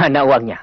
Mana uangnya?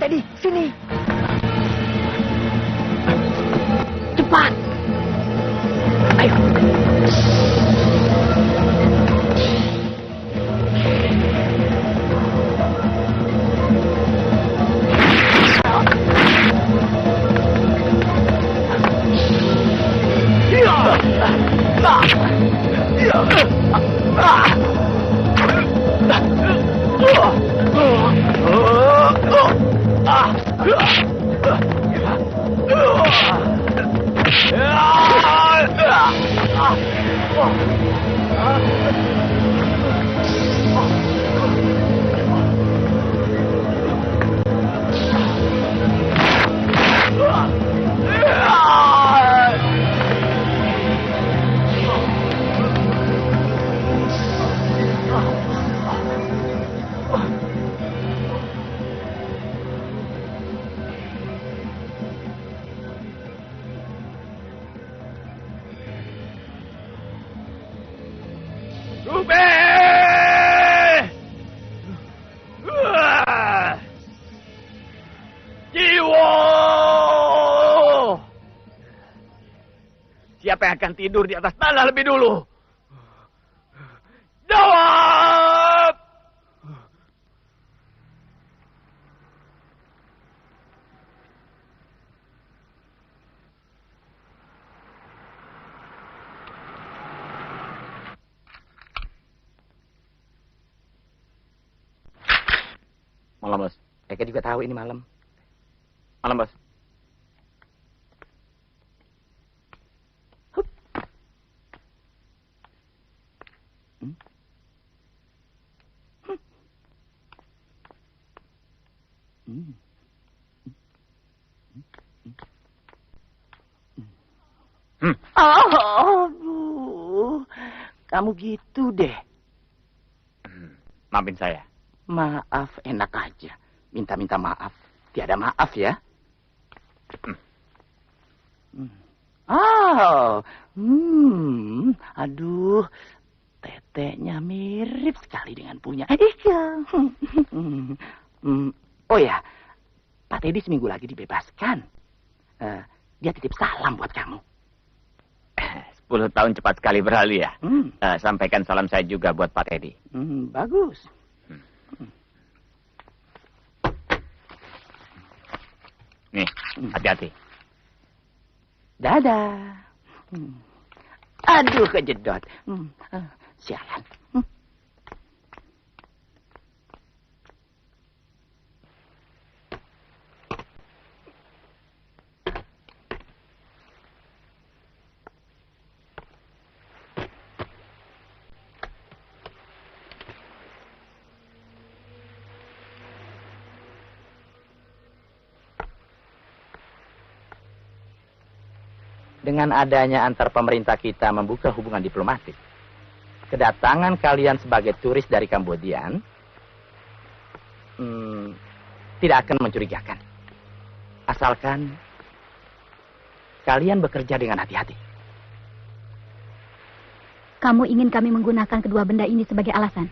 Teddy, sini. Cepat. Ayo. Siapa yang akan tidur di atas tanah lebih dulu? Jawab! Malam, Bos. Eka juga tahu ini malam. Malam, Bos. Aduh, kamu gitu deh. Maafin saya. Maaf, enak aja. Minta-minta maaf. Tiada maaf ya. Aduh, teteknya mirip sekali dengan punya. Oh ya, Pak Teddy seminggu lagi dibebaskan. Dia titip salam buat kamu. 10 tahun cepat sekali berlalu ya. Sampaikan salam saya juga buat Pak Teddy. Bagus. Nih, hati-hati. Dadah. Aduh, kejedot. Sialan. Dengan adanya antar pemerintah kita membuka hubungan diplomatik, kedatangan kalian sebagai turis dari Kambodia tidak akan mencurigakan. Asalkan kalian bekerja dengan hati-hati. Kamu ingin kami menggunakan kedua benda ini sebagai alasan?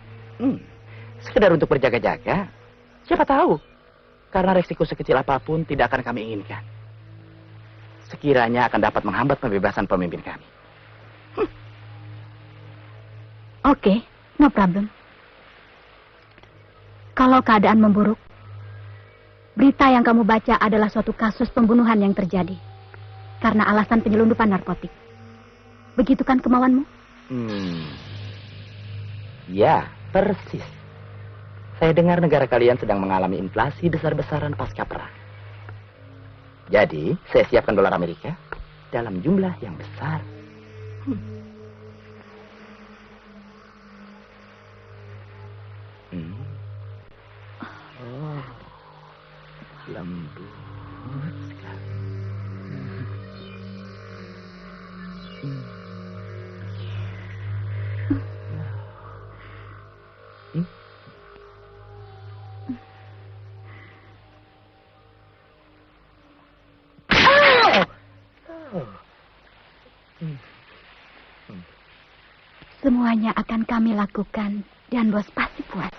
Sekedar untuk berjaga-jaga. Siapa tahu. Karena resiko sekecil apapun tidak akan kami inginkan. Sekiranya akan dapat menghambat pembebasan pemimpin kami. Oke, no problem. Kalau keadaan memburuk, berita yang kamu baca adalah suatu kasus pembunuhan yang terjadi karena alasan penyelundupan narkotik. Begitu kan kemauanmu? Ya, persis. Saya dengar negara kalian sedang mengalami inflasi besar-besaran pasca perang. Jadi, saya siapkan dolar Amerika dalam jumlah yang besar. Oh, lembut sekali. Semuanya akan kami lakukan dan bos pasti puas.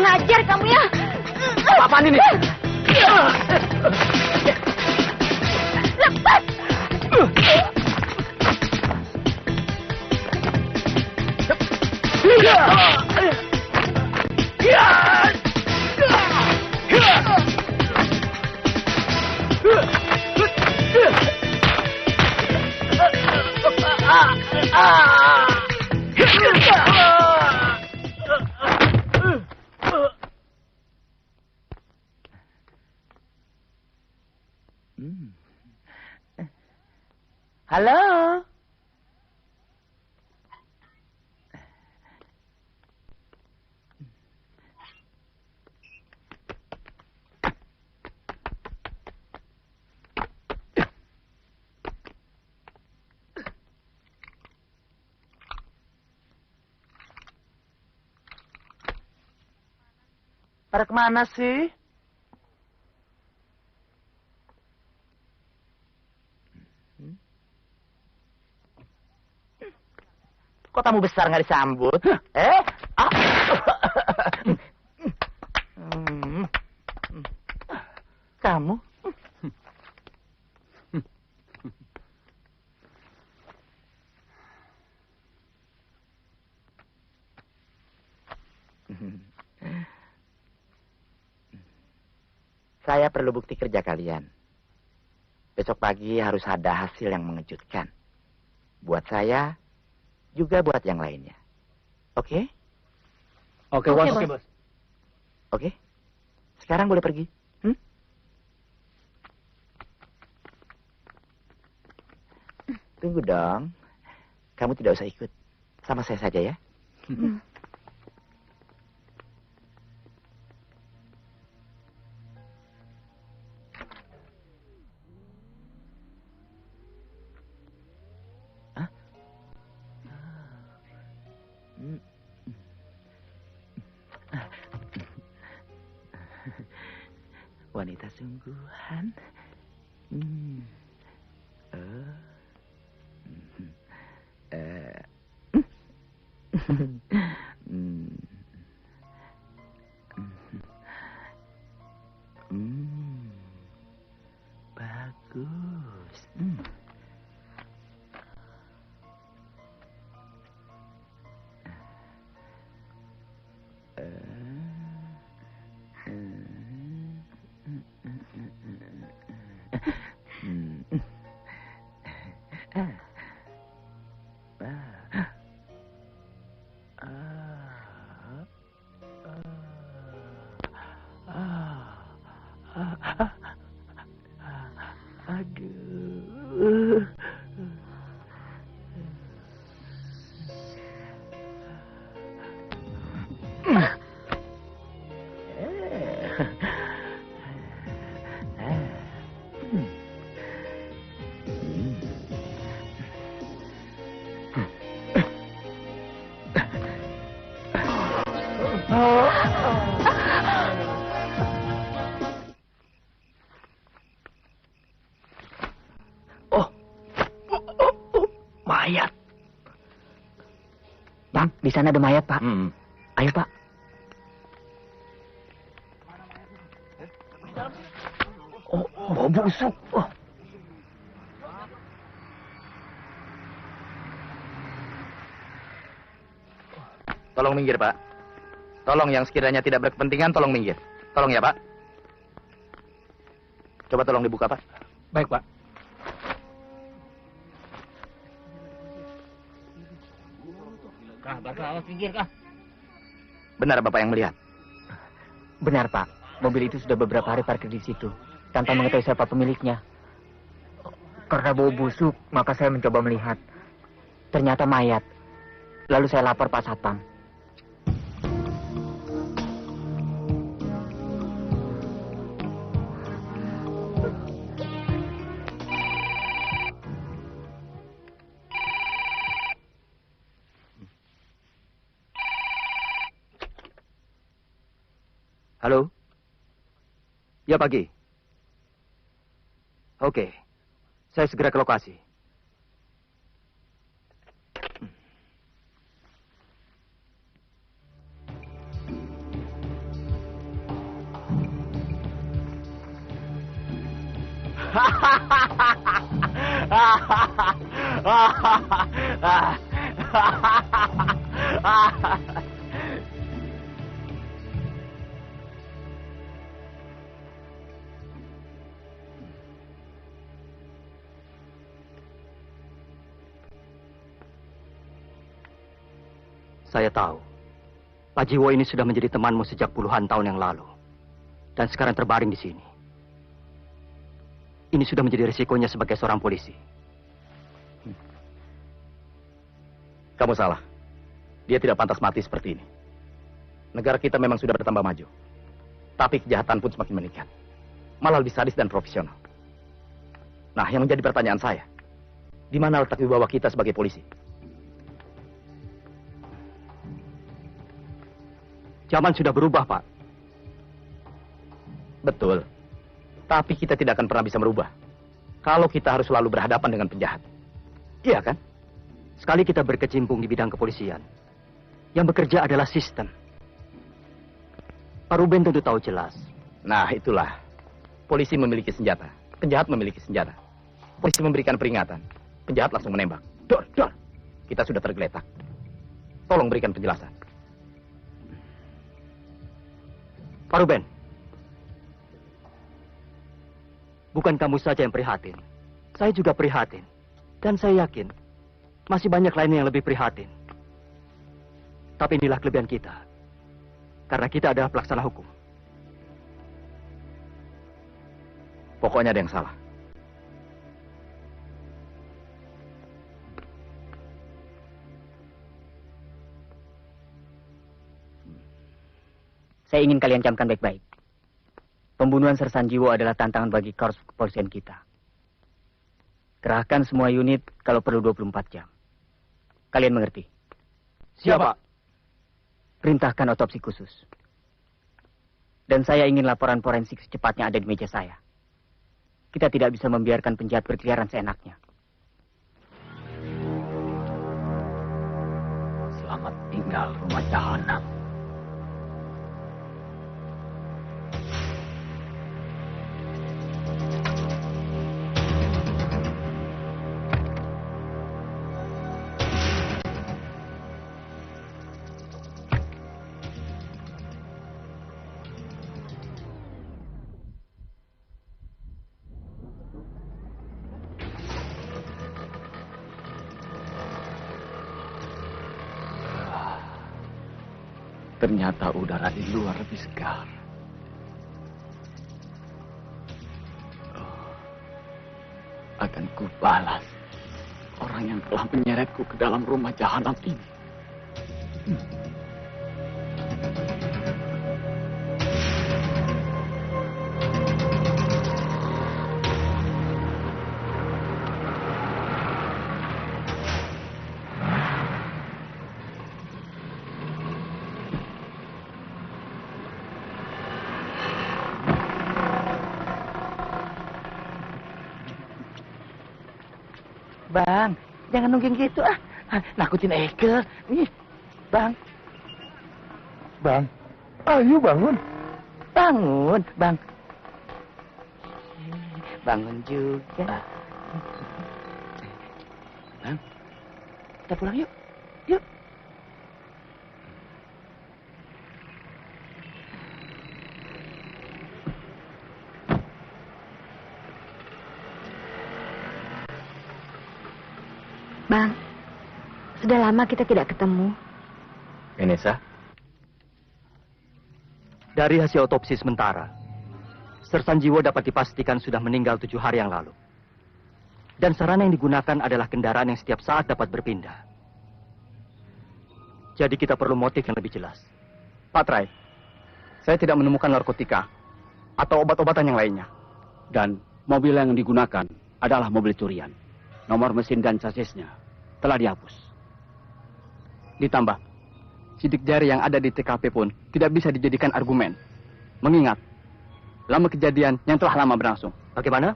Ajar kamu ya. Apaan ini? Lepas. Halo. Pada kemana sih? Kok tamu besar nggak disambut? Kamu? Saya perlu bukti kerja kalian. Besok pagi harus ada hasil yang mengejutkan. Buat saya, juga buat yang lainnya. Oke? Oke, bos. Oke? Sekarang boleh pergi. Tunggu dong. Kamu tidak usah ikut. Sama saya saja ya. Hah? Wanita sungguhan. Bagus. Aduh. Mayat. Pak, di sana ada mayat, Pak. Ayo, Pak. Oh, bau busuk. Oh. Tolong minggir, Pak. Tolong yang sekiranya tidak berkepentingan, tolong minggir. Tolong ya, Pak. Coba tolong dibuka, Pak. Baik, Pak. Bapak awas pinggir, Kah. Benar Bapak yang melihat? Benar, Pak. Mobil itu sudah beberapa hari parkir di situ, tanpa mengetahui siapa pemiliknya. Karena bau busuk, maka saya mencoba melihat. Ternyata mayat. Lalu saya lapor Pak Satpam. Halo? Ya, pagi. Oke. Saya segera ke lokasi. Saya tahu, Pak Jiwo ini sudah menjadi temanmu sejak puluhan tahun yang lalu. Dan sekarang terbaring di sini. Ini sudah menjadi risikonya sebagai seorang polisi. Kamu salah. Dia tidak pantas mati seperti ini. Negara kita memang sudah bertambah maju. Tapi kejahatan pun semakin meningkat. Malah lebih sadis dan profesional. Nah, yang menjadi pertanyaan saya, di mana letak wibawa kita sebagai polisi? Zaman sudah berubah, Pak. Betul. Tapi kita tidak akan pernah bisa merubah kalau kita harus selalu berhadapan dengan penjahat. Iya kan? Sekali kita berkecimpung di bidang kepolisian, yang bekerja adalah sistem. Pak Ruben tentu tahu jelas. Nah, itulah. Polisi memiliki senjata. Penjahat memiliki senjata. Polisi memberikan peringatan. Penjahat langsung menembak. Dor, dor. Kita sudah tergeletak. Tolong berikan penjelasan. Pak Ruben, bukan kamu saja yang prihatin. Saya juga prihatin. Dan saya yakin, masih banyak lain yang lebih prihatin. Tapi inilah kelebihan kita. Karena kita adalah pelaksana hukum. Pokoknya ada yang salah. Saya ingin kalian camkan baik-baik. Pembunuhan Sersan Jiwo adalah tantangan bagi korps kepolisian kita. Kerahkan semua unit kalau perlu 24 jam. Kalian mengerti? Siapa? Perintahkan otopsi khusus. Dan saya ingin laporan forensik secepatnya ada di meja saya. Kita tidak bisa membiarkan penjahat berkeliaran seenaknya. Selamat tinggal rumah jahanam. Ternyata udara di luar lebih segar. Oh, akan kubalas orang yang telah menyeretku ke dalam rumah jahanam ini. Bang, jangan nungging gitu ah. Nakutin Eke. Ih, Bang. Bang, ayo bangun. Bangun, Bang. Bangun juga. Bang, kita pulang yuk. Yuk. Bang, sudah lama kita tidak ketemu. Vanessa, Dari hasil otopsi sementara, Sersan Jiwo dapat dipastikan sudah meninggal 7 hari yang lalu. Dan sarana yang digunakan adalah kendaraan yang setiap saat dapat berpindah. Jadi kita perlu motif yang lebih jelas. Pak Trai, saya tidak menemukan narkotika atau obat-obatan yang lainnya. Dan mobil yang digunakan adalah mobil curian. Nomor mesin dan sasisnya telah dihapus. Ditambah, sidik jari yang ada di TKP pun tidak bisa dijadikan argumen. Mengingat, lama kejadian yang telah lama berlangsung. Bagaimana?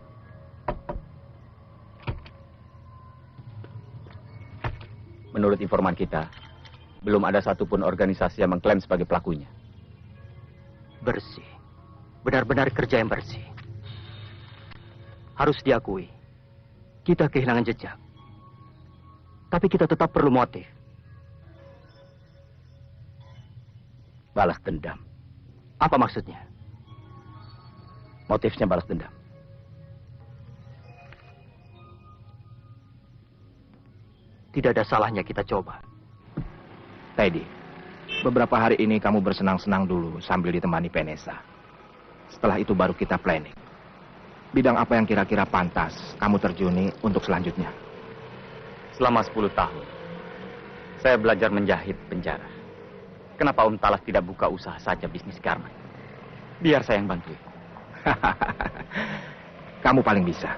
menurut informan kita, belum ada satupun organisasi yang mengklaim sebagai pelakunya. Bersih. Benar-benar kerja yang bersih. Harus diakui, kita kehilangan jejak. Tapi kita tetap perlu motif. Balas dendam. Apa maksudnya? Motifnya balas dendam. Tidak ada salahnya kita coba. Teddy, beberapa hari ini kamu bersenang-senang dulu sambil ditemani Vanessa. Setelah itu baru kita planning. Bidang apa yang kira-kira pantas kamu terjuni untuk selanjutnya? Selama 10 tahun, saya belajar menjahit penjara. Kenapa Om Talas tidak buka usaha saja bisnis garment? Biar saya yang bantuin. Kamu paling bisa.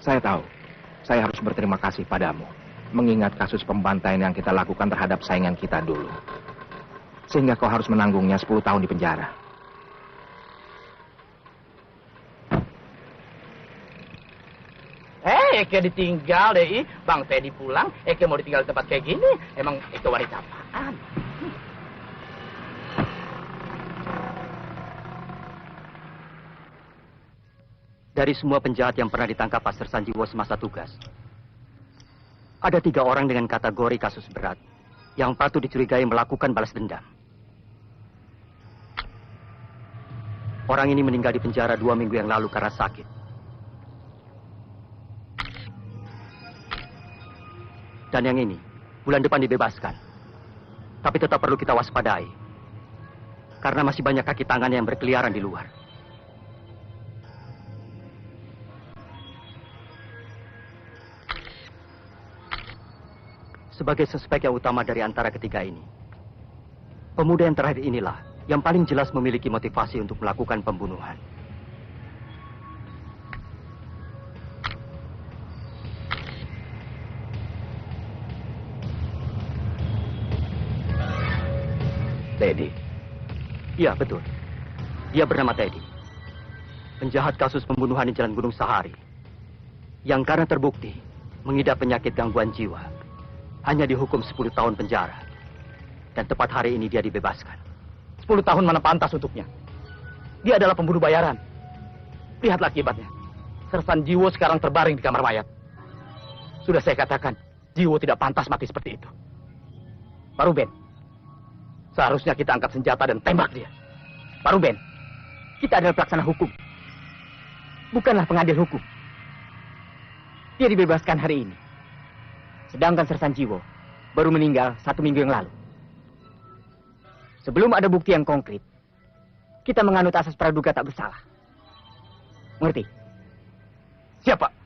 Saya tahu. Saya harus berterima kasih padamu. Mengingat kasus pembantaian yang kita lakukan terhadap saingan kita dulu. Sehingga kau harus menanggungnya 10 tahun di penjara. Eke ditinggal deh, Bang Teddy pulang, Eke mau ditinggal di tempat kayak gini, emang Eke wanita apaan? Dari semua penjahat yang pernah ditangkap Pak Sersan Jiwo semasa tugas, ada 3 orang dengan kategori kasus berat yang patut dicurigai melakukan balas dendam. Orang ini meninggal di penjara 2 minggu yang lalu karena sakit. Dan yang ini, bulan depan dibebaskan. Tapi tetap perlu kita waspadai. Karena masih banyak kaki tangan yang berkeliaran di luar. Sebagai suspek yang utama dari antara ketiga ini, Pemuda yang terakhir inilah yang paling jelas memiliki motivasi untuk melakukan pembunuhan. Teddy. Iya, betul. Dia bernama Teddy. Penjahat kasus pembunuhan di Jalan Gunung Sahari. Yang karena terbukti mengidap penyakit gangguan jiwa. Hanya dihukum 10 tahun penjara. Dan tepat hari ini dia dibebaskan. 10 tahun mana pantas untuknya. Dia adalah pembunuh bayaran. Lihatlah akibatnya. Sersan Jiwo sekarang terbaring di kamar mayat. Sudah saya katakan, Jiwo tidak pantas mati seperti itu. Pak Ruben, seharusnya kita angkat senjata dan tembak dia. Pak Ruben, kita adalah pelaksana hukum. Bukanlah pengadil hukum. Dia dibebaskan hari ini. Sedangkan Sersan Jiwo baru meninggal 1 minggu yang lalu. Sebelum ada bukti yang konkret, kita menganut asas praduga tak bersalah. Mengerti? Siapa?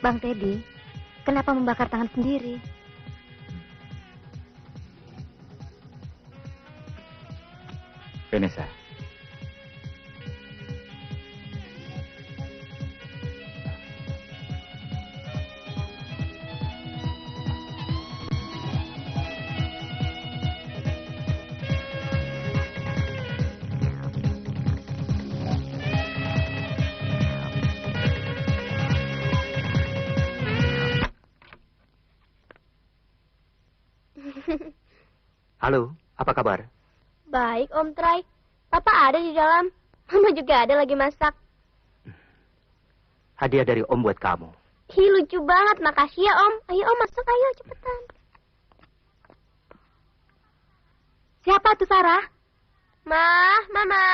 Bang Teddy, kenapa membakar tangan sendiri? Vanessa. Halo, apa kabar? Baik, Om Trai. Papa ada di dalam. Mama juga ada lagi masak. Hadiah dari Om buat kamu. Hi, lucu banget. Makasih ya, Om. Ayo, Om, masak. Ayo, cepetan. Siapa tuh, Sarah? Mama.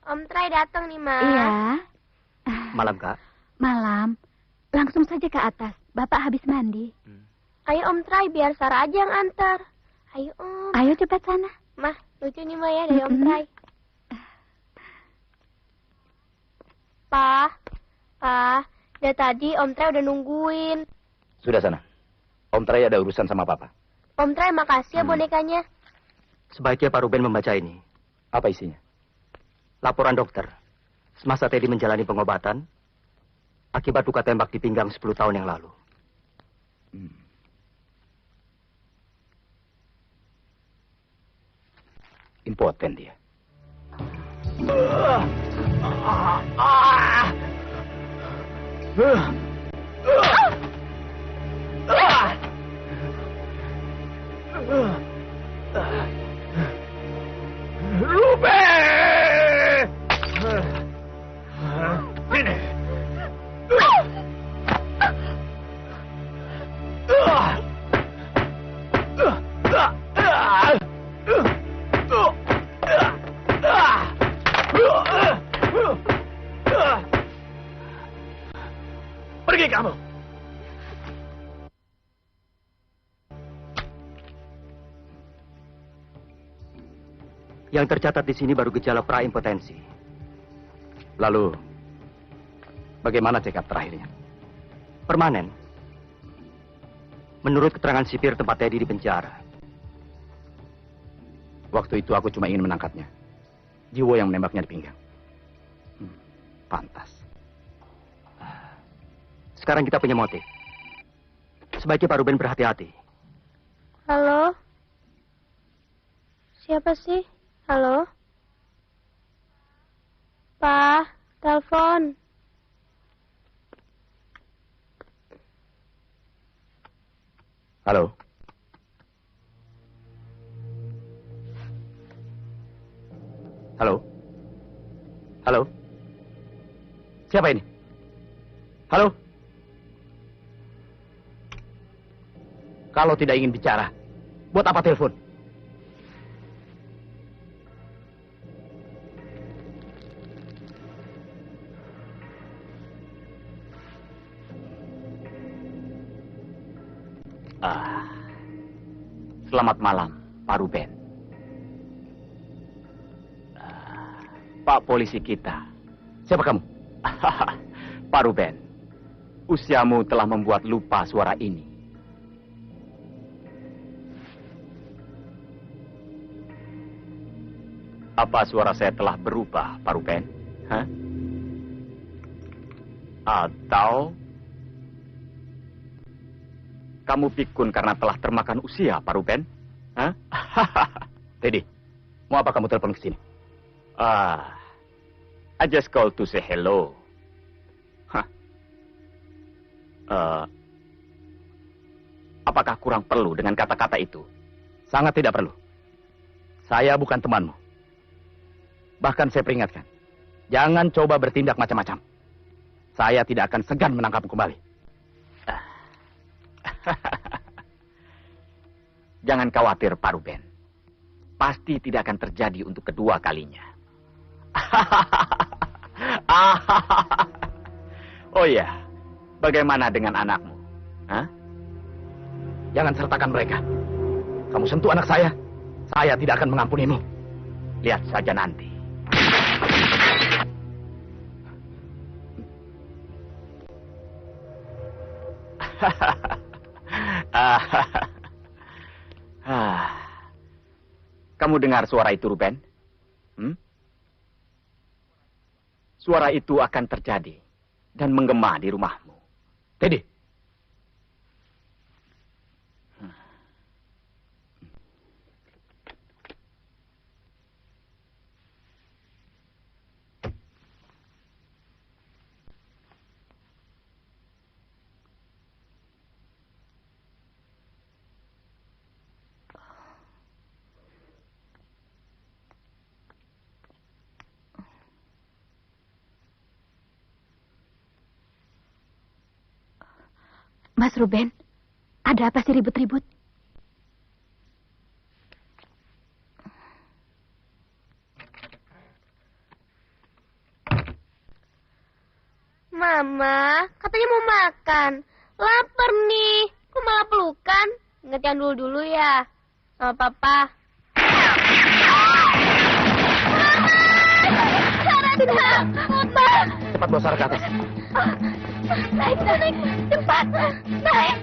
Om Trai datang nih, Ma. Iya. Malam, Kak. Malam. Langsung saja ke atas. Bapak habis mandi. Ayo, Om Trai, biar Sarah aja yang antar. Ayo, Om. Ayo cepat sana. Mah, lucu nih, Ma, ya, dari Om Trai. Pa, dari tadi Om Trai udah nungguin. Sudah sana. Om Trai ada urusan sama Papa. Om Trai, makasih ya bonekanya. Sebaiknya Pak Ruben membaca ini. Apa isinya? Laporan dokter. Semasa Teddy menjalani pengobatan, akibat luka tembak di pinggang 10 tahun yang lalu. Impoten dia. kamu! Yang tercatat di sini baru gejala praimpotensi. Lalu, bagaimana check up terakhirnya? Permanen. Menurut keterangan sipir tempat Teddy di penjara. Waktu itu aku cuma ingin menangkapnya. Jiwo yang menembaknya di pinggang. Pantas. Sekarang kita punya motif. Sebaiknya Pak Ruben berhati-hati. Halo? Siapa sih? Halo? Pa, telepon. Halo? Halo? Halo? Siapa ini? Halo? Kalau tidak ingin bicara, buat apa telepon? Selamat malam, Pak Ruben. Pak polisi kita. Siapa kamu? Pak Ruben, usiamu telah membuat lupa suara ini. Apa suara saya telah berubah, Pak Ruben? Hah? Atau kamu pikun karena telah termakan usia, Pak Ruben? Hah? Teddy, mau apa kamu telepon ke sini? I just called to say hello. Hah? Apakah kurang perlu dengan kata-kata itu? Sangat tidak perlu. Saya bukan temanmu. Bahkan saya peringatkan, jangan coba bertindak macam-macam. Saya tidak akan segan menangkapmu kembali. Jangan khawatir, Pak Ruben. Pasti tidak akan terjadi untuk kedua kalinya. Oh iya, bagaimana dengan anakmu? Hah? Jangan sertakan mereka. Kamu sentuh anak saya tidak akan mengampunimu. Lihat saja nanti. Kamu dengar suara itu, Ruben? Suara itu akan terjadi dan menggema di rumahmu. Teddy. Mas Ruben, ada apa sih ribut-ribut? Mama, katanya mau makan. Lapar nih. Kok malah pelukan? Ingat yang dulu-dulu ya. Sama papa. Mama! Cepat bawa Sarah ke atas. Naik, cepat. Naik.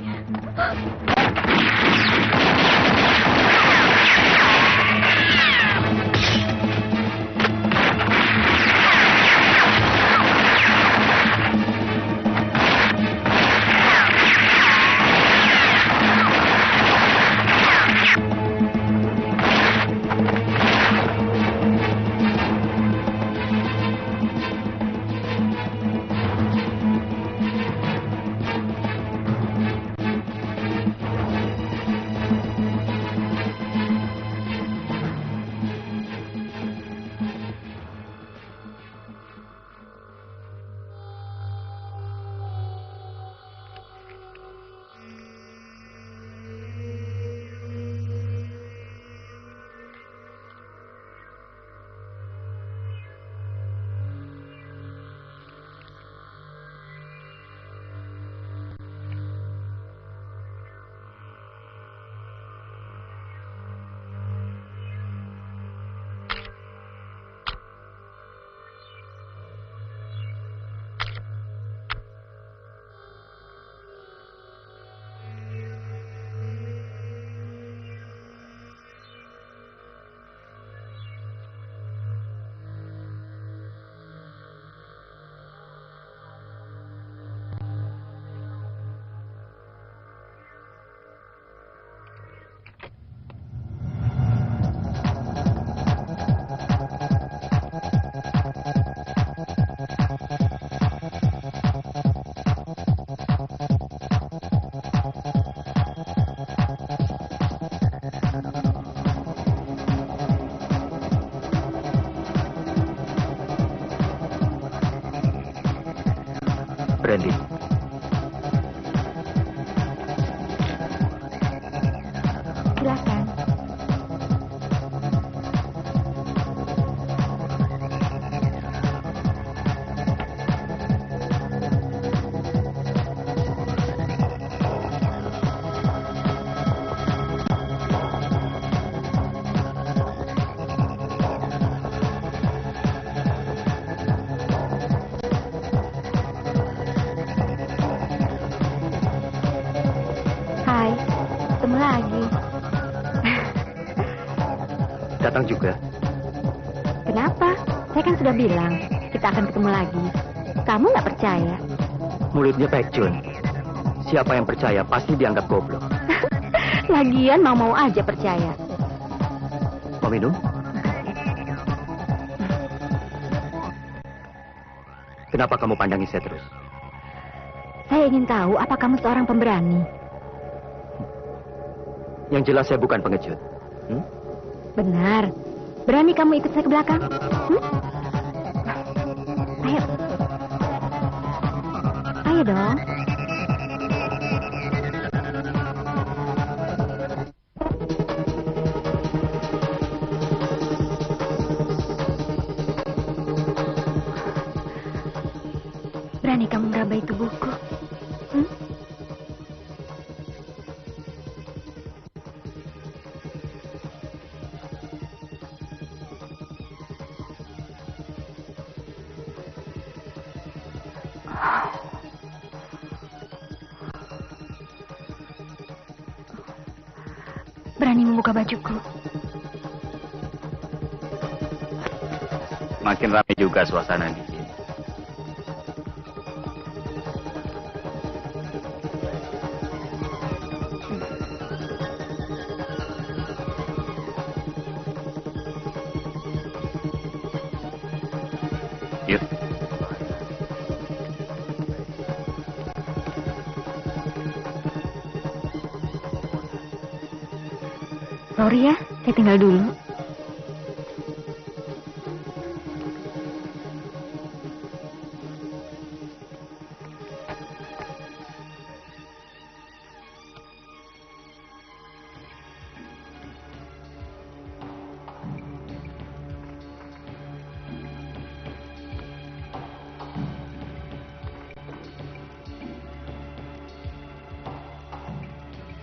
Brandy. Silakan. Hai, ketemu lagi. Datang juga. Kenapa? Saya kan sudah bilang, kita akan ketemu lagi. Kamu nggak percaya? Mulutnya pekcun. Siapa yang percaya pasti dianggap goblok. Lagian mau-mau aja percaya. Mau minum? Kenapa kamu pandangi saya terus? Saya ingin tahu apa kamu seorang pemberani. Yang jelas saya bukan pengecut. Benar. Berani kamu ikut saya ke belakang? Ayo. Ayo dong. Berani kamu merabai tubuhku? Berani membuka bajuku? Makin ramai juga suasana di sini. Yuk. Sorry ya, saya tinggal dulu.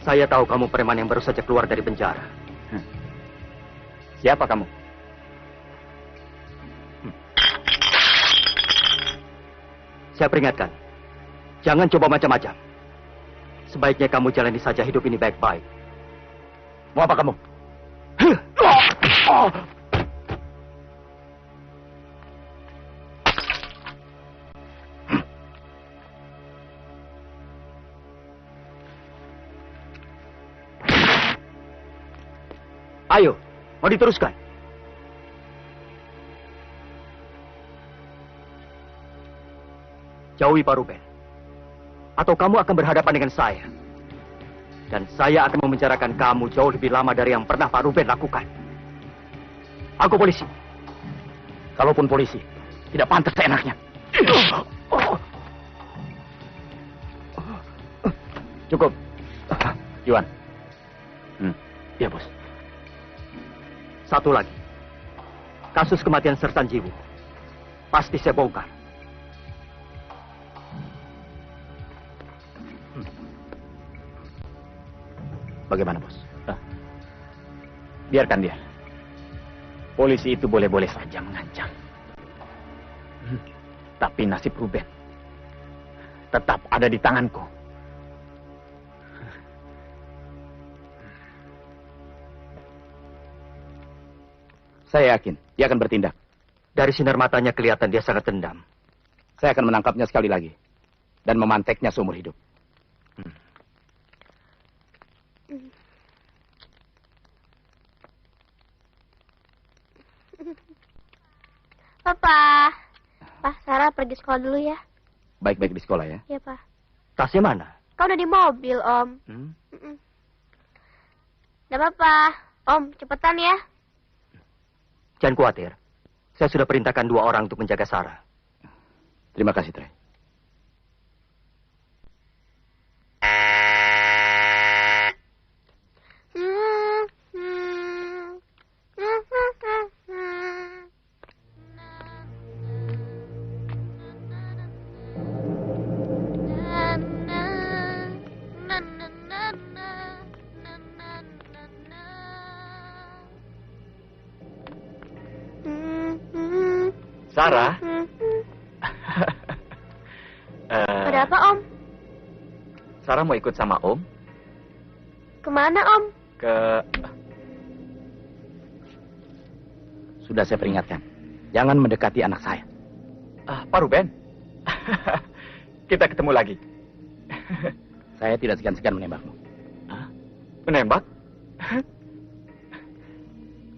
Saya tahu kamu preman yang baru saja keluar dari penjara. Siapa kamu? Saya peringatkan, jangan coba macam-macam. Sebaiknya kamu jalani saja hidup ini baik-baik. Mau apa kamu? Ayo, mau diteruskan? Jauhi Pak Ruben. Atau kamu akan berhadapan dengan saya. Dan saya akan memenjarakan kamu jauh lebih lama dari yang pernah Pak Ruben lakukan. Aku polisi. Kalaupun polisi, tidak pantas seenaknya. Cukup. Yuan. Iya, Bos. Satu lagi. Kasus kematian Sersan Jiwu. Pasti saya bongkar. Bagaimana, Bos? Biarkan dia. Polisi itu boleh-boleh saja mengancam. Tapi nasib Ruben tetap ada di tanganku. Saya yakin dia akan bertindak. Dari sinar matanya kelihatan dia sangat dendam. Saya akan menangkapnya sekali lagi. Dan memanteknya seumur hidup. Papa. Pak, Sarah pergi sekolah dulu ya. Baik-baik di sekolah ya. Iya, Pak. Tasnya mana? Kau udah di mobil, Om. Udah, Papa. Om, cepetan ya. Jangan khawatir. Saya sudah perintahkan 2 orang untuk menjaga Sarah. Terima kasih, Trey. Sarah. Ada apa, Om? Sarah mau ikut sama Om Kemana, Om? ke... Sudah saya peringatkan. Jangan mendekati anak saya. Pak Ruben. Kita ketemu lagi. Saya tidak segan-segan menembakmu. Menembak?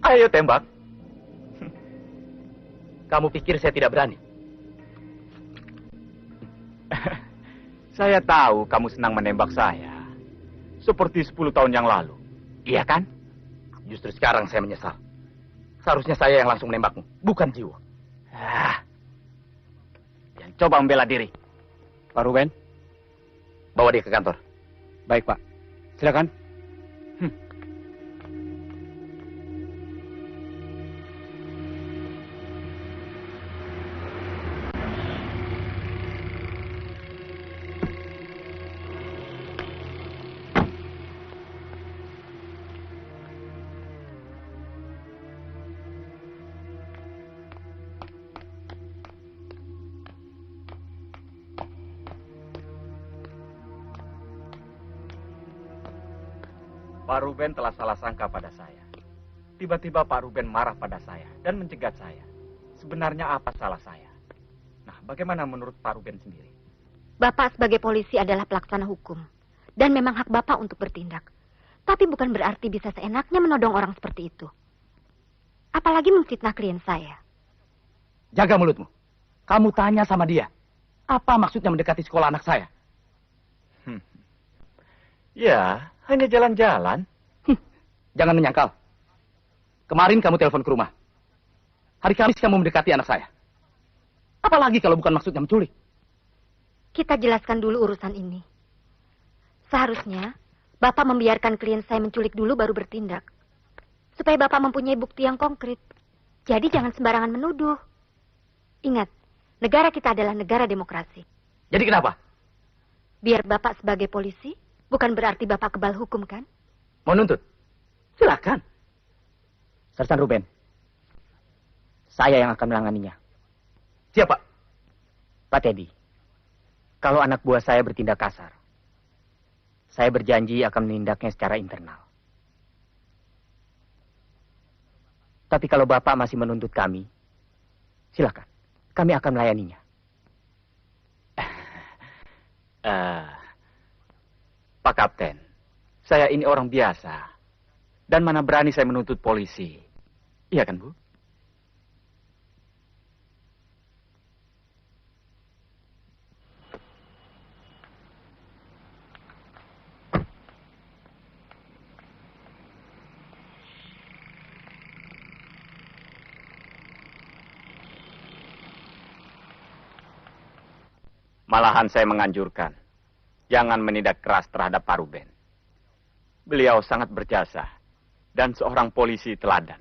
Ayo tembak. Kamu pikir saya tidak berani? Saya tahu kamu senang menembak saya. Seperti 10 tahun yang lalu. Iya kan? Justru sekarang saya menyesal. Seharusnya saya yang langsung menembakmu, bukan jiwa. Jangan coba membela diri. Pak Ruben, Bawa dia ke kantor. baik Pak. Silakan. Pak Ruben telah salah sangka pada saya. Tiba-tiba Pak Ruben marah pada saya dan mencegat saya. Sebenarnya apa salah saya? Nah, bagaimana menurut Pak Ruben sendiri? Bapak sebagai polisi adalah pelaksana hukum. Dan memang hak Bapak untuk bertindak. Tapi bukan berarti bisa seenaknya menodong orang seperti itu. Apalagi memfitnah klien saya. Jaga mulutmu. Kamu tanya sama dia. Apa maksudnya mendekati sekolah anak saya? Ya, hanya jalan-jalan. Jangan menyangkal. Kemarin kamu telepon ke rumah. Hari Kamis kamu mendekati anak saya. Apalagi kalau bukan maksudnya menculik. Kita jelaskan dulu urusan ini. Seharusnya Bapak membiarkan klien saya menculik dulu baru bertindak. Supaya Bapak mempunyai bukti yang konkret. Jadi jangan sembarangan menuduh. Ingat, negara kita adalah negara demokrasi. Jadi kenapa? Biar Bapak sebagai polisi, bukan berarti Bapak kebal hukum, kan? Mau nuntut? Silakan. Sersan Ruben, saya yang akan menanganinya. Siapa? Pak Teddy, kalau anak buah saya bertindak kasar, saya berjanji akan menindaknya secara internal. Tapi kalau Bapak masih menuntut kami, silakan. Kami akan melayaninya. Pak Kapten, saya ini orang biasa. Dan mana berani saya menuntut polisi. Iya kan, Bu? Malahan saya menganjurkan, jangan menindak keras terhadap Pak Ruben. Beliau sangat berjasa dan seorang polisi teladan.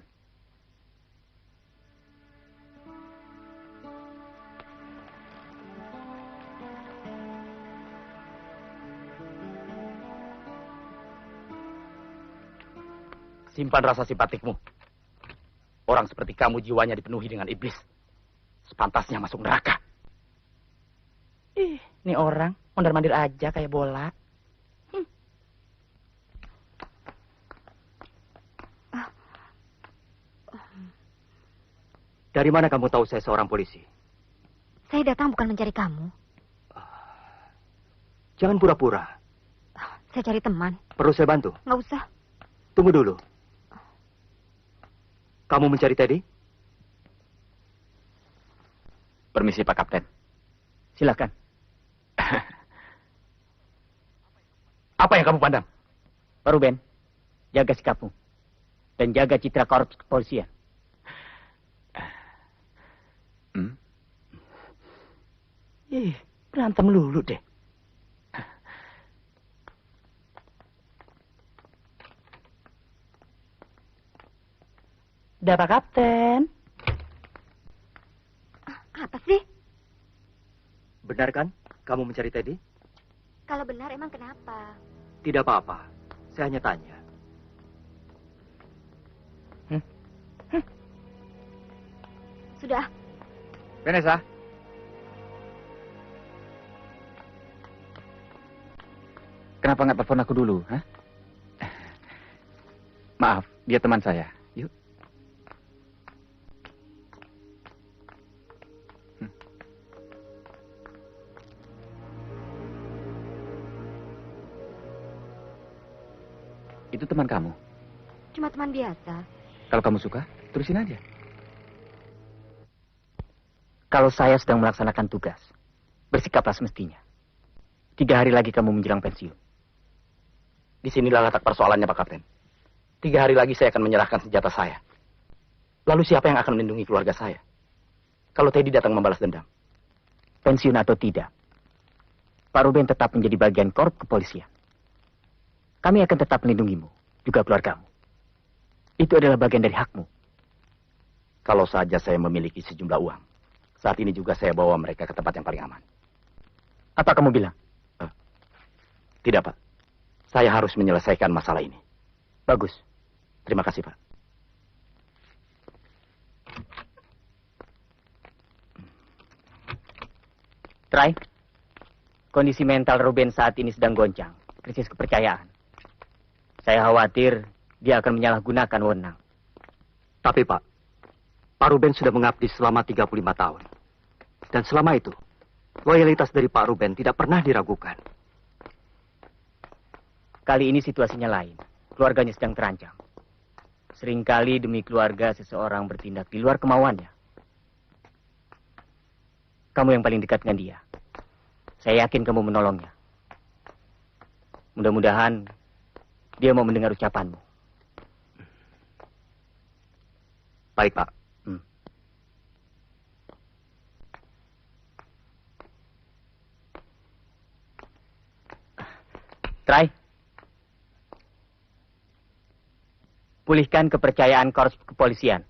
Simpan rasa simpatikmu. Orang seperti kamu jiwanya dipenuhi dengan iblis. Sepantasnya masuk neraka. Ini orang mondar-mandir aja kayak bola. Dari mana kamu tahu saya seorang polisi? Saya datang bukan mencari kamu. Jangan pura-pura. Saya cari teman. Perlu saya bantu? Nggak usah. Tunggu dulu. Kamu mencari Teddy? Permisi, Pak Kapten. Silakan. Apa yang kamu pandang? Pak Ruben, jaga sikapmu. Dan jaga citra korps kepolisian. Berantem lulu deh. Udah, Pak Kapten. Apa sih? Benar kan kamu mencari Teddy? Kalau benar emang kenapa? Tidak apa-apa. Saya hanya tanya. Sudah. Vanessa. Kenapa nggak telepon aku dulu, hah? Maaf, dia teman saya. Yuk. Itu teman kamu. Cuma teman biasa. Kalau kamu suka, terusin aja. Kalau saya sedang melaksanakan tugas, bersikaplah semestinya. 3 hari lagi kamu menjelang pensiun. Disinilah letak persoalannya, Pak Kapten. 3 hari lagi saya akan menyerahkan senjata saya. Lalu siapa yang akan melindungi keluarga saya? Kalau Teddy datang membalas dendam. Pensiun atau tidak, Pak Ruben tetap menjadi bagian korp kepolisian. Kami akan tetap melindungimu, juga keluargamu. Itu adalah bagian dari hakmu. Kalau saja saya memiliki sejumlah uang, saat ini juga saya bawa mereka ke tempat yang paling aman. Apa kamu bilang? Tidak, Pak. Saya harus menyelesaikan masalah ini. Bagus. Terima kasih, Pak. Try. Kondisi mental Ruben saat ini sedang goncang. Krisis kepercayaan. Saya khawatir dia akan menyalahgunakan wewenang. Tapi Pak Ruben sudah mengabdi selama 35 tahun. Dan selama itu, loyalitas dari Pak Ruben tidak pernah diragukan. Kali ini situasinya lain. Keluarganya sedang terancam. Seringkali demi keluarga seseorang bertindak di luar kemauannya. Kamu yang paling dekat dengan dia. Saya yakin kamu menolongnya. Mudah-mudahan dia mau mendengar ucapanmu. Baik, Pak. Try. Pulihkan kepercayaan korps kepolisian.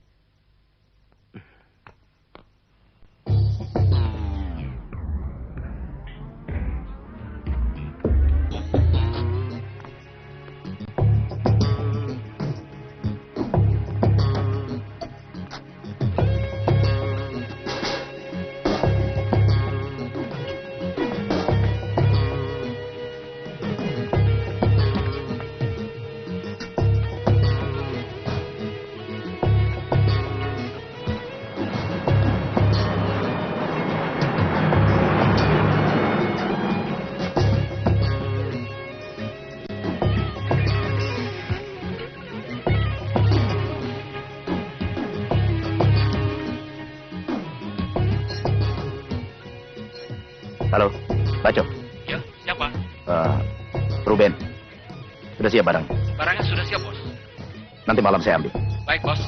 Halo, Baco. Ya, siapa? Ruben. Sudah siap barang? Barangnya sudah siap, Bos. Nanti malam saya ambil. Baik, Bos.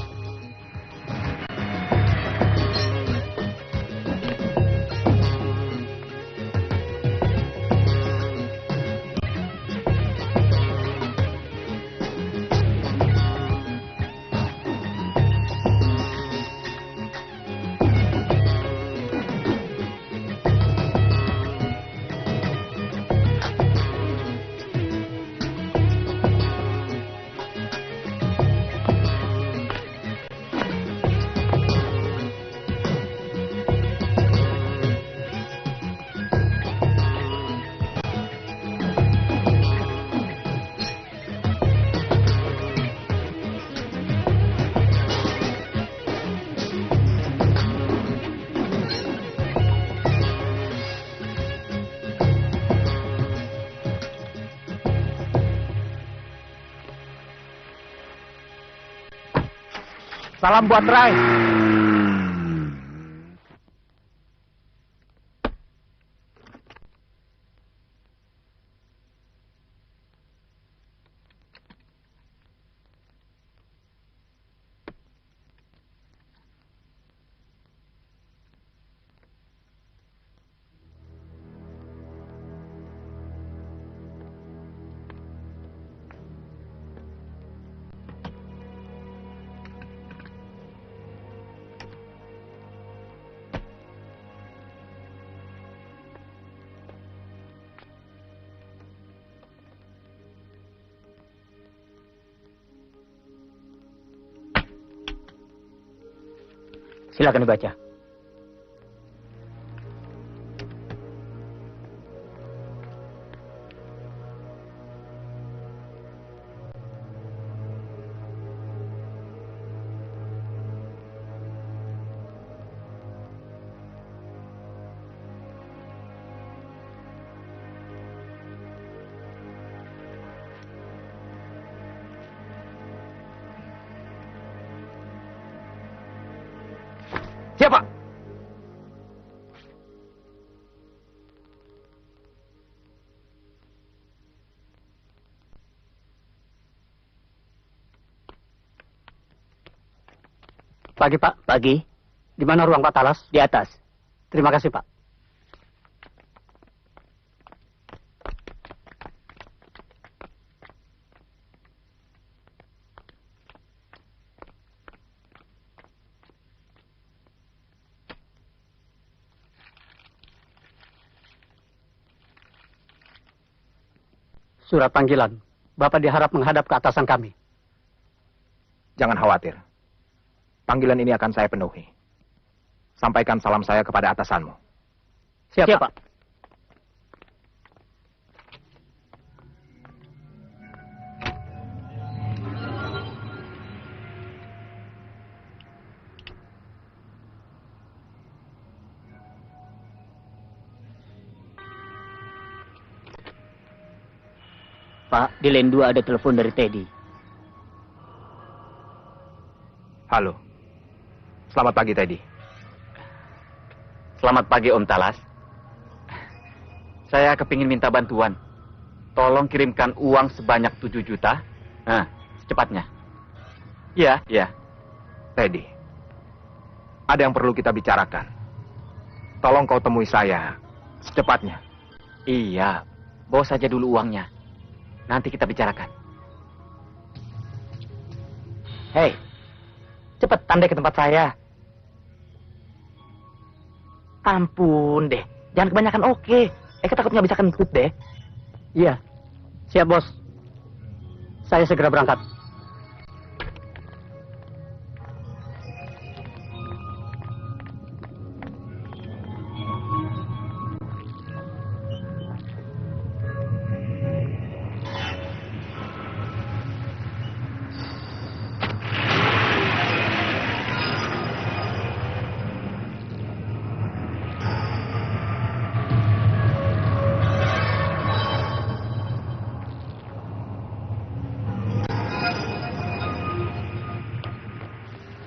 Salam buat Rai. Silakan dibaca. Pagi, Pak. Pagi. Di mana ruang Pak Talas? Di atas. Terima kasih, Pak. Surat panggilan. Bapak diharap menghadap ke atasan kami. Jangan khawatir. Panggilan ini akan saya penuhi. Sampaikan salam saya kepada atasanmu. Siap, Pak. Pak, di line 2 ada telepon dari Teddy. Halo. Selamat pagi, Teddy. Selamat pagi, Om Talas. Saya kepingin minta bantuan. Tolong kirimkan uang sebanyak 7 juta. Nah, secepatnya. Iya, iya. Teddy, ada yang perlu kita bicarakan. Tolong kau temui saya secepatnya. Iya, bawa saja dulu uangnya. Nanti kita bicarakan. Hei, cepet tandai ke tempat saya. Ampun deh, jangan kebanyakan oke. Takut nggak bisa kentut deh. Iya. Siap, Bos. Saya segera berangkat.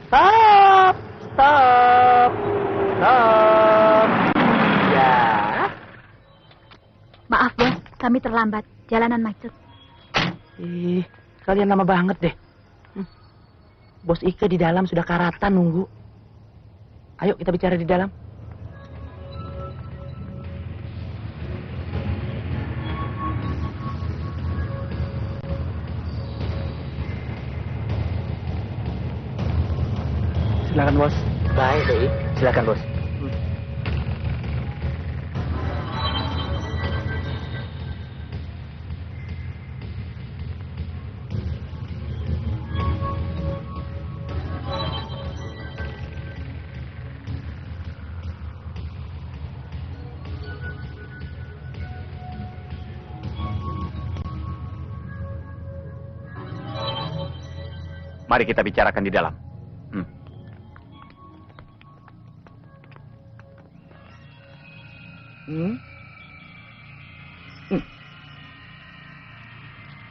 Stop, stop, stop. Ya. Maaf, Bos. Kami terlambat. Jalanan macet. Ih, kalian lama banget deh. Bos Ike di dalam sudah karatan nunggu. Ayo kita bicara di dalam. Silakan, Bos. Baik, deh. Silakan, Bos. Mari kita bicarakan di dalam.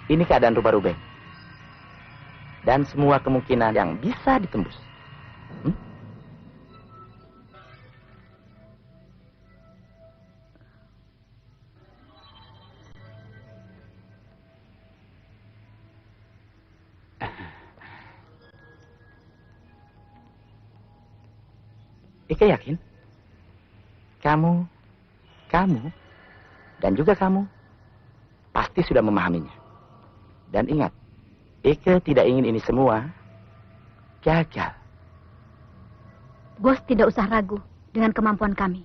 Ini keadaan rumah Ruben. Dan semua kemungkinan yang bisa ditembus. Ika yakin? Kamu, dan juga kamu pasti sudah memahaminya. Dan ingat, Ike tidak ingin ini semua gagal. Bos tidak usah ragu dengan kemampuan kami.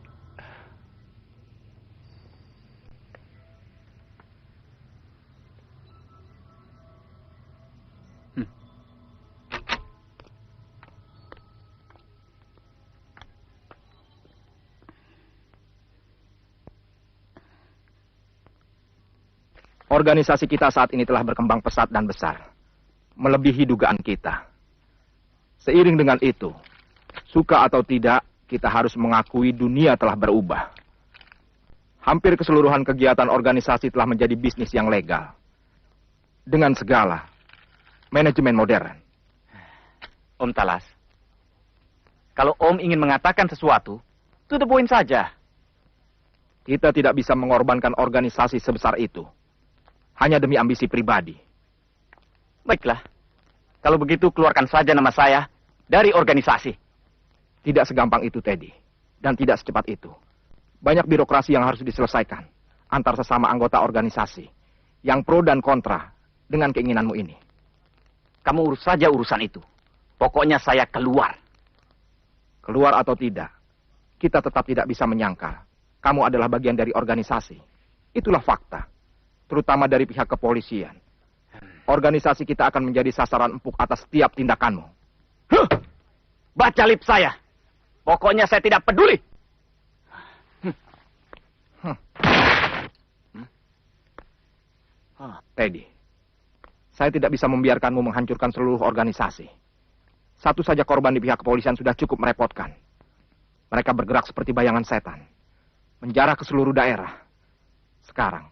Organisasi kita saat ini telah berkembang pesat dan besar, melebihi dugaan kita. Seiring dengan itu, suka atau tidak, kita harus mengakui dunia telah berubah. Hampir keseluruhan kegiatan organisasi telah menjadi bisnis yang legal. Dengan segala manajemen modern. Om Talas, kalau Om ingin mengatakan sesuatu, to the point saja. Kita tidak bisa mengorbankan organisasi sebesar itu hanya demi ambisi pribadi. Baiklah, kalau begitu keluarkan saja nama saya dari organisasi. Tidak segampang itu, Teddy. Dan tidak secepat itu. Banyak birokrasi yang harus diselesaikan antar sesama anggota organisasi yang pro dan kontra dengan keinginanmu ini. Kamu urus saja urusan itu. Pokoknya saya keluar. Keluar atau tidak, kita tetap tidak bisa menyangkal kamu adalah bagian dari organisasi. Itulah fakta, terutama dari pihak kepolisian. Organisasi kita akan menjadi sasaran empuk atas setiap tindakanmu. Huh! Baca lip saya. Pokoknya saya tidak peduli. Teddy, saya tidak bisa membiarkanmu menghancurkan seluruh organisasi. Satu saja korban di pihak kepolisian sudah cukup merepotkan. Mereka bergerak seperti bayangan setan, menjarah ke seluruh daerah. Sekarang,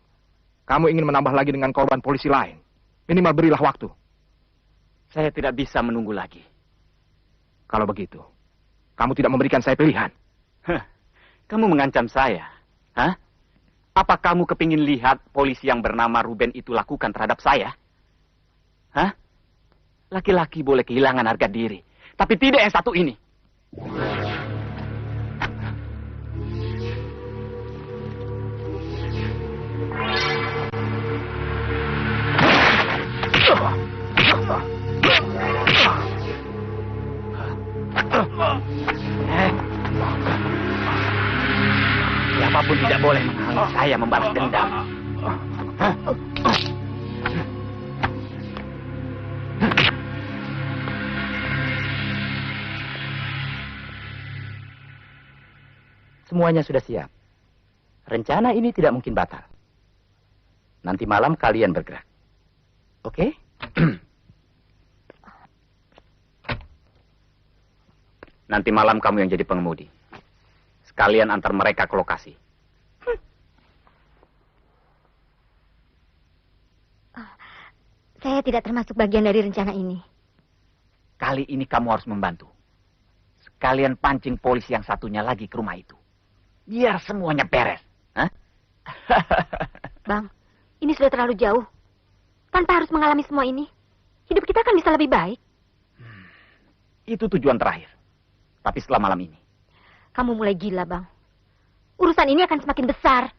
kamu ingin menambah lagi dengan korban polisi lain. Minimal berilah waktu. Saya tidak bisa menunggu lagi. Kalau begitu, kamu tidak memberikan saya pilihan. Kamu mengancam saya. Hah? Apa kamu kepingin lihat polisi yang bernama Ruben itu lakukan terhadap saya? Hah? Laki-laki boleh kehilangan harga diri, tapi tidak yang satu ini. Siapapun tidak boleh menghalangi saya membalas dendam. Semuanya sudah siap. Rencana ini tidak mungkin batal. Nanti malam kalian bergerak. Oke? Nanti malam kamu yang jadi pengemudi. Sekalian antar mereka ke lokasi. Saya tidak termasuk bagian dari rencana ini. Kali ini kamu harus membantu. Sekalian pancing polisi yang satunya lagi ke rumah itu. Biar semuanya beres. Hah? Bang, ini sudah terlalu jauh. Tanpa harus mengalami semua ini, hidup kita kan bisa lebih baik. Itu tujuan terakhir. Tapi setelah malam ini. Kamu mulai gila, Bang. Urusan ini akan semakin besar.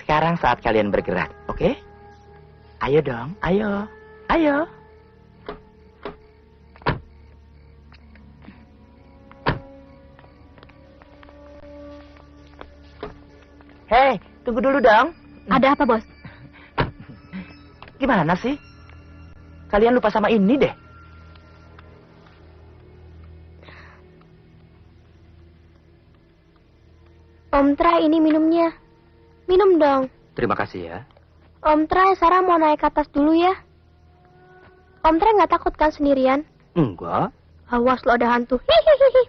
Sekarang saat kalian bergerak, oke? Ayo dong, ayo, ayo. Hei, tunggu dulu dong. Ada apa, Bos? Gimana sih? Kalian lupa sama ini deh. Om Tra, ini minumnya. Minum dong. Terima kasih ya. Om Tra, Sarah mau naik ke atas dulu ya. Om Tra nggak takut kan sendirian? Enggak. Awas lo ada hantu. Hihihi.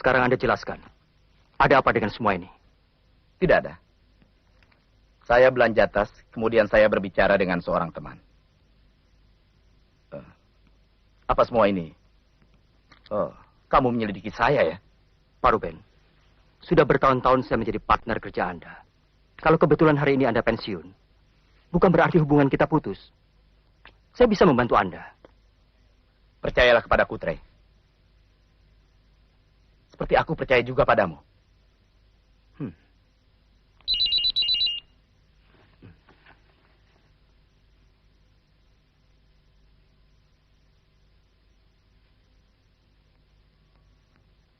Sekarang Anda jelaskan. Ada apa dengan semua ini? Tidak ada. Saya belanja tas, kemudian saya berbicara dengan seorang teman. Apa semua ini? Oh, kamu menyelidiki saya ya? Pak Ruben, sudah bertahun-tahun saya menjadi partner kerja Anda. Kalau kebetulan hari ini Anda pensiun, bukan berarti hubungan kita putus. Saya bisa membantu Anda. Percayalah kepadaku, Trey. Seperti aku percaya juga padamu.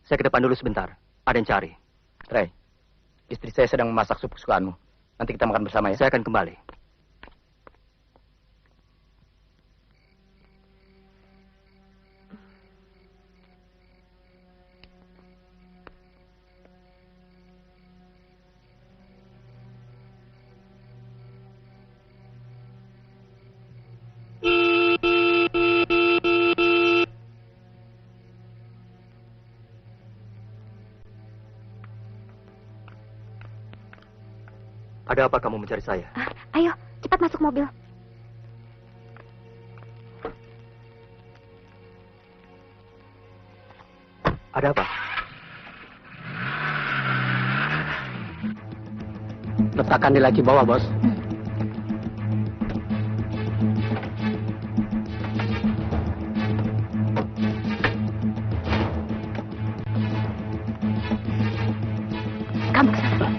Saya ke depan dulu sebentar. Ada yang cari. Ray, istri saya sedang memasak sup kesukaanmu. Nanti kita makan bersama ya. Saya akan kembali. Ada apa kamu mencari saya? Ayo, cepat masuk mobil. Ada apa? Letakkan di laci bawah, Bos. Kamu ke sana.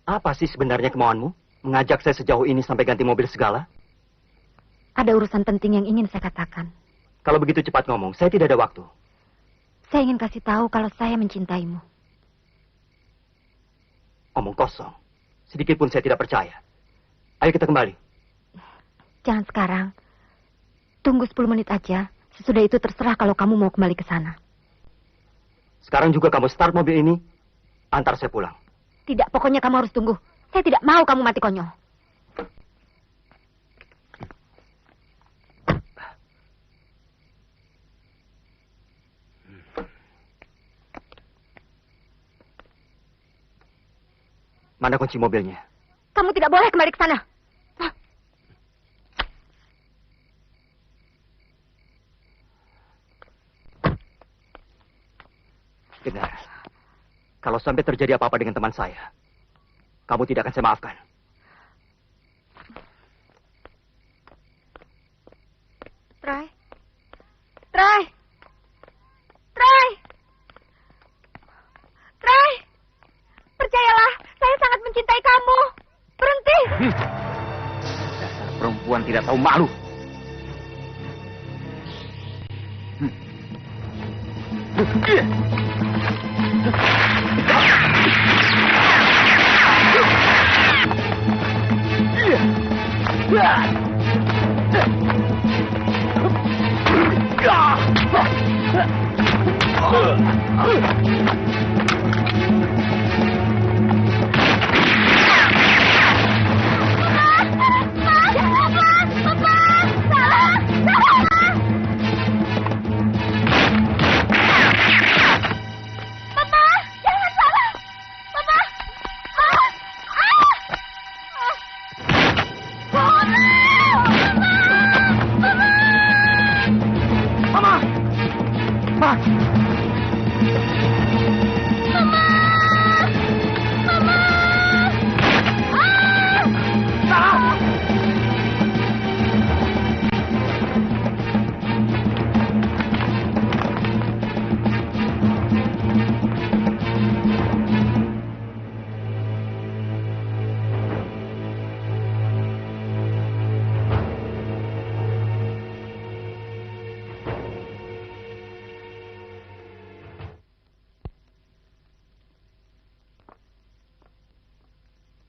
Apa sih sebenarnya kemauanmu? Mengajak saya sejauh ini sampai ganti mobil segala? Ada urusan penting yang ingin saya katakan. Kalau begitu cepat ngomong, saya tidak ada waktu. Saya ingin kasih tahu kalau saya mencintaimu. Omong kosong. Sedikit pun saya tidak percaya. Ayo kita kembali. Jangan sekarang. Tunggu 10 menit aja. Sesudah itu terserah kalau kamu mau kembali ke sana. Sekarang juga kamu start mobil ini, antar saya pulang. Tidak, pokoknya kamu harus tunggu. Saya tidak mau kamu mati konyol. Mana kunci mobilnya? Kamu tidak boleh kembali ke sana. Benar. Kalau sampai terjadi apa-apa dengan teman saya, kamu tidak akan saya maafkan. Try. Try. Try. Try. Percayalah, saya sangat mencintai kamu. Berhenti. Dasar perempuan tidak tahu malu.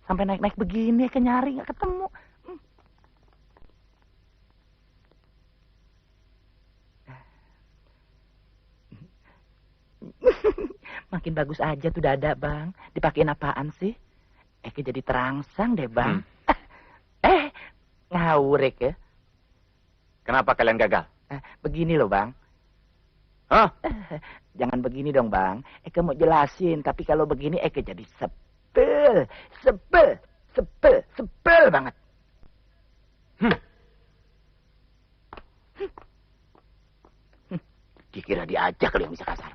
Sampai naik-naik begini ke nyari nggak ketemu. Makin bagus aja tuh dada, Bang. Dipakein apaan sih? Eke jadi terangsang deh, Bang. Ngawur ya. Kenapa kalian gagal? Begini loh, Bang. Hah? Jangan begini dong, Bang. Eke mau jelasin, tapi kalau begini Eke jadi sebel banget. Dikira diajak kalau yang bisa kasar.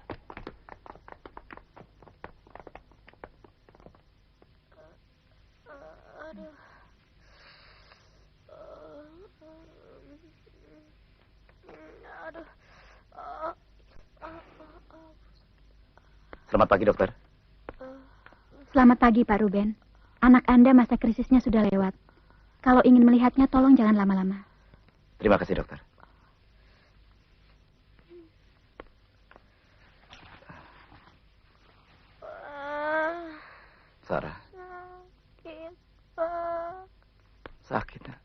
Selamat pagi, dokter. Selamat pagi, Pak Ruben. Anak Anda masa krisisnya sudah lewat. Kalau ingin melihatnya, tolong jangan lama-lama. Terima kasih, dokter. Sarah. Sakit, Pak. Sakit, nak.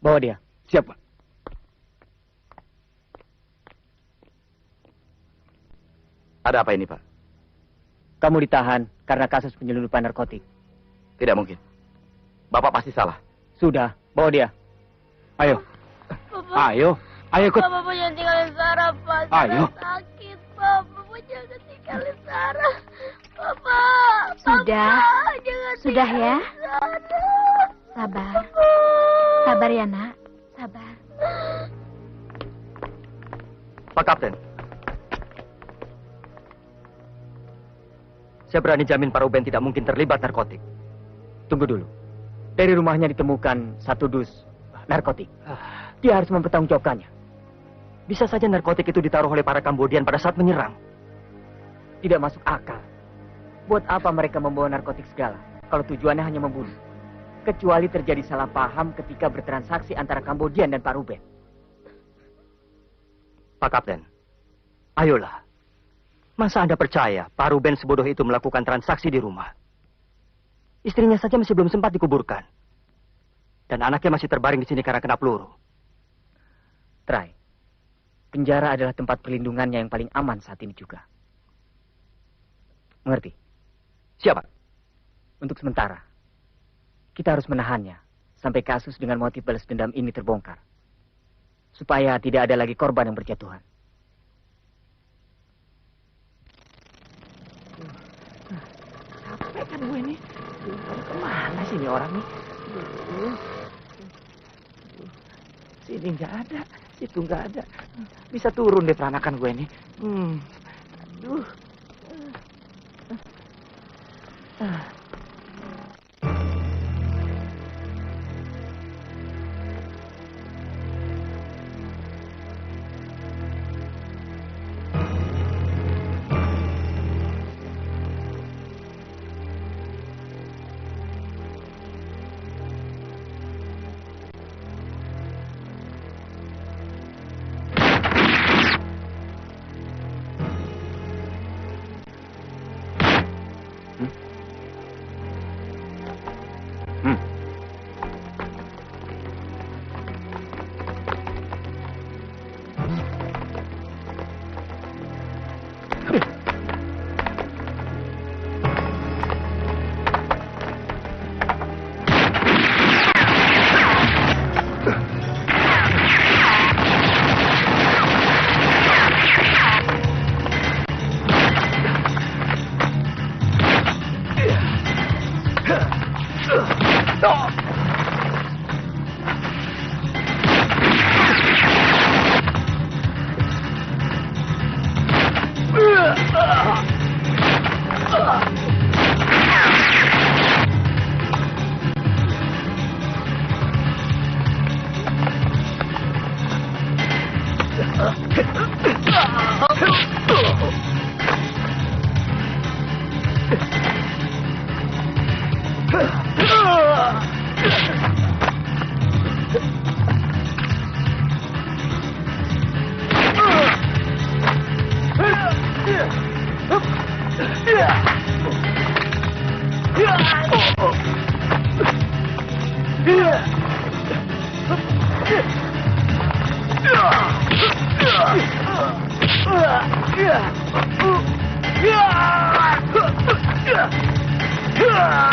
Bawa dia. Siap, Pak. Ada apa ini, Pak? Kamu ditahan karena kasus penyelundupan narkotik. Tidak mungkin. Bapak pasti salah. Sudah, bawa dia. Ayo. Bapak, Ayo ikut. Bapak jangan tinggalin Sarah, Pak. Sarah Ayo. sakit, Pak. Bapak jangan tinggalin Sarah. Bapak. Sudah. Bapak, jangan Sudah ya. tinggalin Sarah. Sabar. Sabar ya, nak. Sabar. Pak Kapten. Saya berani jamin Pak Ruben tidak mungkin terlibat narkotik. Tunggu dulu. Dari rumahnya ditemukan 1 dus narkotik. Dia harus mempertanggungjawabkannya. Bisa saja narkotik itu ditaruh oleh para Kambodian pada saat menyerang. Tidak masuk akal. Buat apa mereka membawa narkotik segala kalau tujuannya hanya membunuh? Kecuali terjadi salah paham ketika bertransaksi antara Kambodian dan Pak Ruben. Pak Kapten, ayolah. Masa Anda percaya Pak Ruben sebodoh itu melakukan transaksi di rumah? Istrinya saja masih belum sempat dikuburkan. Dan anaknya masih terbaring di sini karena kena peluru. Try. Penjara adalah tempat perlindungannya yang paling aman saat ini juga. Mengerti? Siapa? Untuk sementara, kita harus menahannya sampai kasus dengan motif balas dendam ini terbongkar. Supaya tidak ada lagi korban yang berjatuhan. Capek kan gue nih. Kemana sih ini orang nih? Sini nggak ada, situ nggak ada. Bisa turun deh peranakan gue nih. Aduh. Yeah!